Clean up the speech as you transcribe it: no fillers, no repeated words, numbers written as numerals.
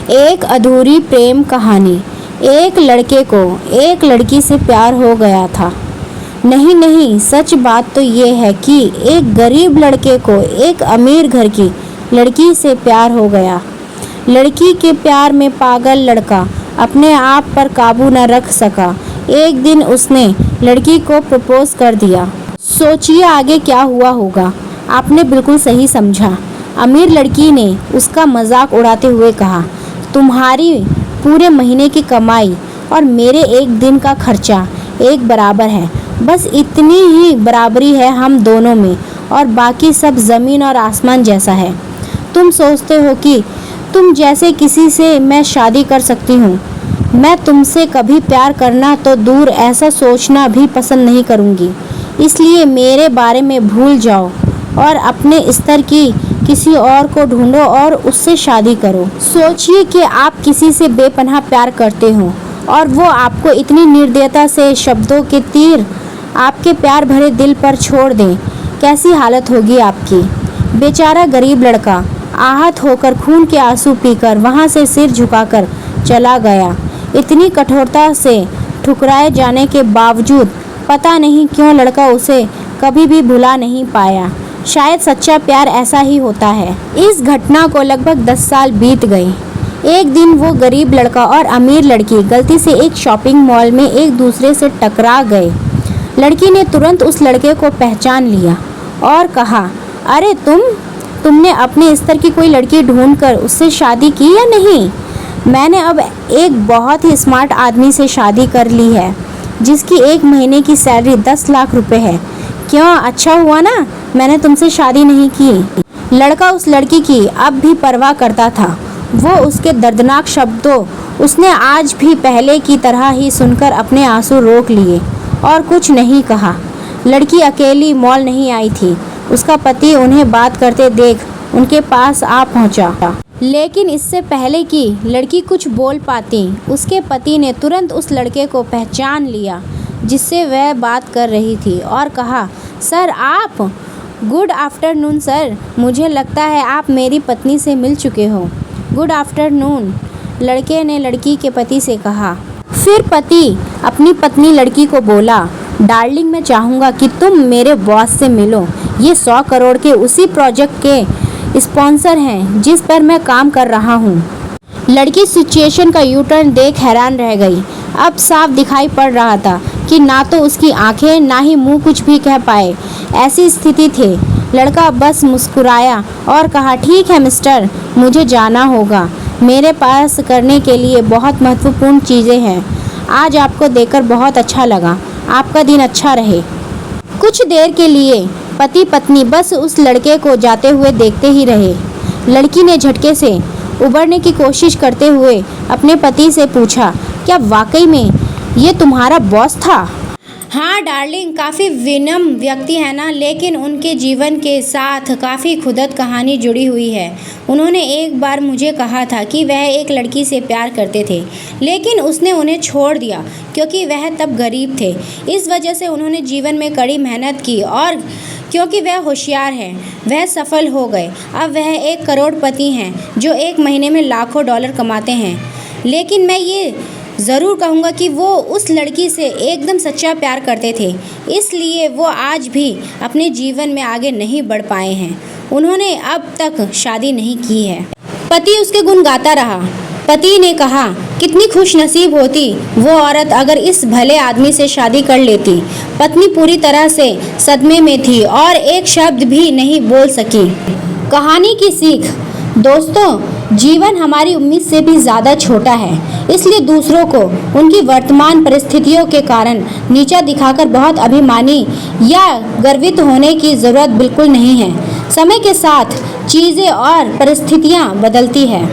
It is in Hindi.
एक अधूरी प्रेम कहानी। एक लड़के को एक लड़की से प्यार हो गया था। नहीं नहीं, सच बात तो ये है कि एक गरीब लड़के को एक अमीर घर की लड़की से प्यार हो गया। लड़की के प्यार में पागल लड़का अपने आप पर काबू न रख सका। एक दिन उसने लड़की को प्रपोज कर दिया। सोचिए आगे क्या हुआ होगा। आपने बिल्कुल सही समझा। अमीर लड़की ने उसका मजाक उड़ाते हुए कहा, तुम्हारी पूरे महीने की कमाई और मेरे एक दिन का खर्चा एक बराबर है। बस इतनी ही बराबरी है हम दोनों में और बाकी सब ज़मीन और आसमान जैसा है। तुम सोचते हो कि तुम जैसे किसी से मैं शादी कर सकती हूँ। मैं तुमसे कभी प्यार करना तो दूर, ऐसा सोचना भी पसंद नहीं करूँगी। इसलिए मेरे बारे में भूल जाओ और अपने स्तर की किसी और को ढूंढो और उससे शादी करो। सोचिए कि आप किसी से बेपनाह प्यार करते हो और वो आपको इतनी निर्दयता से शब्दों के तीर आपके प्यार भरे दिल पर छोड़ दें। कैसी हालत होगी आपकी। बेचारा गरीब लड़का आहत होकर खून के आंसू पीकर वहाँ से सिर झुकाकर चला गया। इतनी कठोरता से ठुकराए जाने के बावजूद पता नहीं क्यों लड़का उसे कभी भी भुला नहीं पाया। शायद सच्चा प्यार ऐसा ही होता है। इस घटना को लगभग 10 साल बीत गए। एक दिन वो गरीब लड़का और अमीर लड़की गलती से एक शॉपिंग मॉल में एक दूसरे से टकरा गए। लड़की ने तुरंत उस लड़के को पहचान लिया और कहा, अरे तुमने अपने स्तर की कोई लड़की ढूंढकर उससे शादी की या नहीं? मैंने अब एक बहुत ही स्मार्ट आदमी से शादी कर ली है जिसकी एक महीने की सैलरी 10 लाख रुपए है। क्यों, अच्छा हुआ ना मैंने तुमसे शादी नहीं की। लड़का उस लड़की की अब भी परवाह करता था। वो उसके दर्दनाक शब्दों उसने आज भी पहले की तरह ही सुनकर अपने आंसू रोक लिए और कुछ नहीं कहा। लड़की अकेली मॉल नहीं आई थी। उसका पति उन्हें बात करते देख उनके पास आ पहुंचा। लेकिन इससे पहले कि लड़की कुछ बोल पाती, उसके पति ने तुरंत उस लड़के को पहचान लिया जिससे वह बात कर रही थी और कहा, सर आप। गुड आफ्टरनून सर, मुझे लगता है आप मेरी पत्नी से मिल चुके हो। गुड आफ्टरनून, लड़के ने लड़की के पति से कहा। फिर पति अपनी पत्नी लड़की को बोला, डार्लिंग मैं चाहूँगा कि तुम मेरे बॉस से मिलो। ये 100 करोड़ के उसी प्रोजेक्ट के स्पॉन्सर हैं जिस पर मैं काम कर रहा हूँ। लड़की सिचुएशन का यू टर्न देख हैरान रह गई। अब साफ दिखाई पड़ रहा था कि ना तो उसकी आंखें ना ही मुंह कुछ भी कह पाए। ऐसी स्थिति थी। लड़का बस मुस्कुराया और कहा, ठीक है मिस्टर, मुझे जाना होगा। मेरे पास करने के लिए बहुत महत्वपूर्ण चीज़ें हैं। आज आपको देखकर बहुत अच्छा लगा। आपका दिन अच्छा रहे। कुछ देर के लिए पति पत्नी बस उस लड़के को जाते हुए देखते ही रहे। लड़की ने झटके से उबरने की कोशिश करते हुए अपने पति से पूछा, क्या वाकई में ये तुम्हारा बॉस था? हाँ डार्लिंग, काफ़ी विनम्र व्यक्ति है ना, लेकिन उनके जीवन के साथ काफ़ी खुदत कहानी जुड़ी हुई है। उन्होंने एक बार मुझे कहा था कि वह एक लड़की से प्यार करते थे, लेकिन उसने उन्हें छोड़ दिया क्योंकि वह तब गरीब थे। इस वजह से उन्होंने जीवन में कड़ी मेहनत की और क्योंकि वह होशियार हैं, वह सफल हो गए। अब वह एक करोड़पति हैं जो एक महीने में लाखों डॉलर कमाते हैं। लेकिन मैं ये ज़रूर कहूँगा कि वो उस लड़की से एकदम सच्चा प्यार करते थे, इसलिए वो आज भी अपने जीवन में आगे नहीं बढ़ पाए हैं। उन्होंने अब तक शादी नहीं की है। पति उसके गुण गाता रहा। पति ने कहा, कितनी खुश नसीब होती वो औरत अगर इस भले आदमी से शादी कर लेती। पत्नी पूरी तरह से सदमे में थी और एक शब्द भी नहीं बोल सकी। कहानी की सीख, दोस्तों जीवन हमारी उम्मीद से भी ज़्यादा छोटा है, इसलिए दूसरों को उनकी वर्तमान परिस्थितियों के कारण नीचा दिखाकर बहुत अभिमानी या गर्वित होने की ज़रूरत बिल्कुल नहीं है। समय के साथ चीज़ें और परिस्थितियाँ बदलती है।